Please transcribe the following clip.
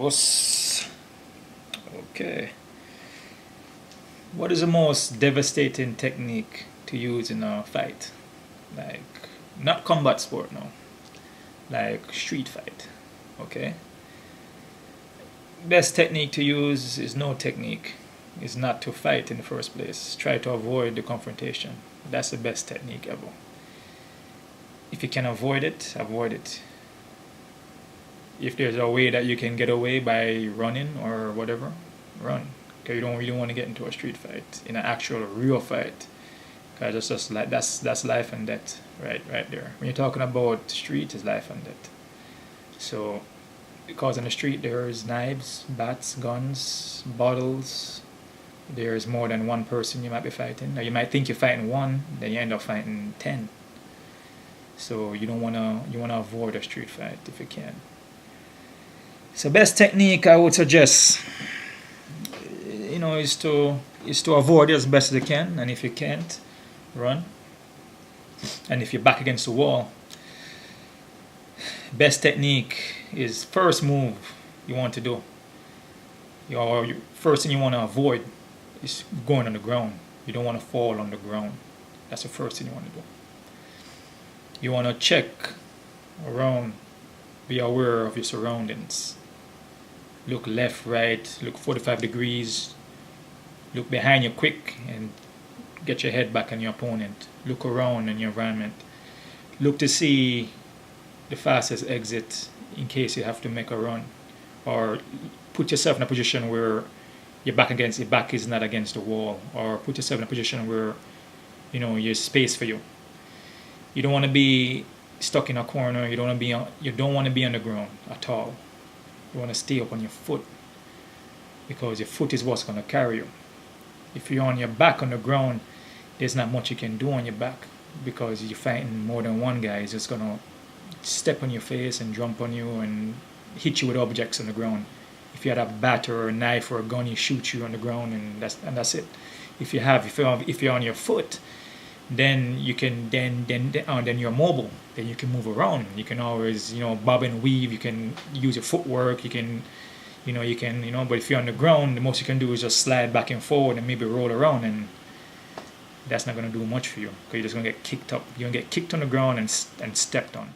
Us. Okay. What is the most devastating technique to use in a fight? Like, not combat sport, no. Like street fight. Okay. Best technique to use is no technique. Is not to fight in the first place. Try to avoid the confrontation. That's the best technique ever. If you can avoid it, avoid it. If there's a way that you can get away by running or whatever, run. Because you don't really want to get into a street fight, in an actual real fight. Because it's just like that's life and death, right there. When you're talking about street, it's life and death. So, because on the street there's knives, bats, guns, bottles. There's more than one person you might be fighting. Now you might think you're fighting one, then you end up fighting 10. So you wanna avoid a street fight if you can. So best technique I would suggest, is to avoid it as best as you can, and if you can't, run. And if you're back against the wall, best technique is first move you want to do. First thing you want to avoid is going on the ground. You don't want to fall on the ground. That's the first thing you want to do. You want to check around, be aware of your surroundings. Look left, right, look 45 degrees. Look behind you quick and get your head back on your opponent. Look around in your environment. Look to see the fastest exit in case you have to make a run. Or put yourself in a position where your back is not against the wall. Or put yourself in a position where there's space for you. You don't want to be stuck in a corner. You don't want to be on the ground at all. You want to stay up on your foot, because your foot is what's going to carry you. If you're on your back on the ground, there's not much you can do on your back, because you're fighting more than one guy. He's just going to step on your face and jump on you and hit you with objects on the ground. If you had a bat or a knife or a gun, he shoot you on the ground, and that's it. If you're on your foot, then you can then you're mobile. Then you can move around. You can always bob and weave. You can use your footwork. You can But if you're on the ground, the most you can do is just slide back and forward and maybe roll around, and that's not gonna do much for you, because you're just gonna get kicked up. You're gonna get kicked on the ground and stepped on.